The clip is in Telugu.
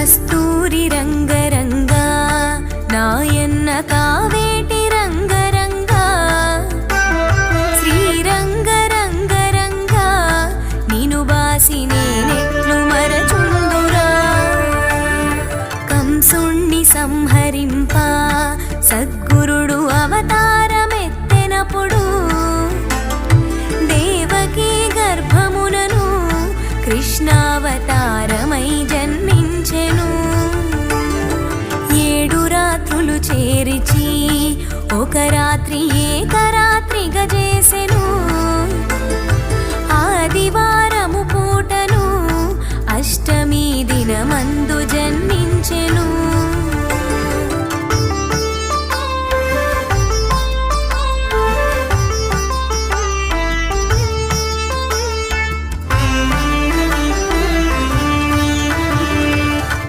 కస్తూరి రంగరంగా నాయన్న కావేటి రంగరంగా శ్రీరంగరంగరంగా నిను బాసి నేనెట్లు మరచుందురా కంసుణ్ణి సంహరింప సద్గురుడు అవతారమెత్తెనప్పుడు దేవకీ గర్భమునను కృష్ణావతారమై జన్మించెను 7 రాత్రులు చేరిచి ఒక రాత్రి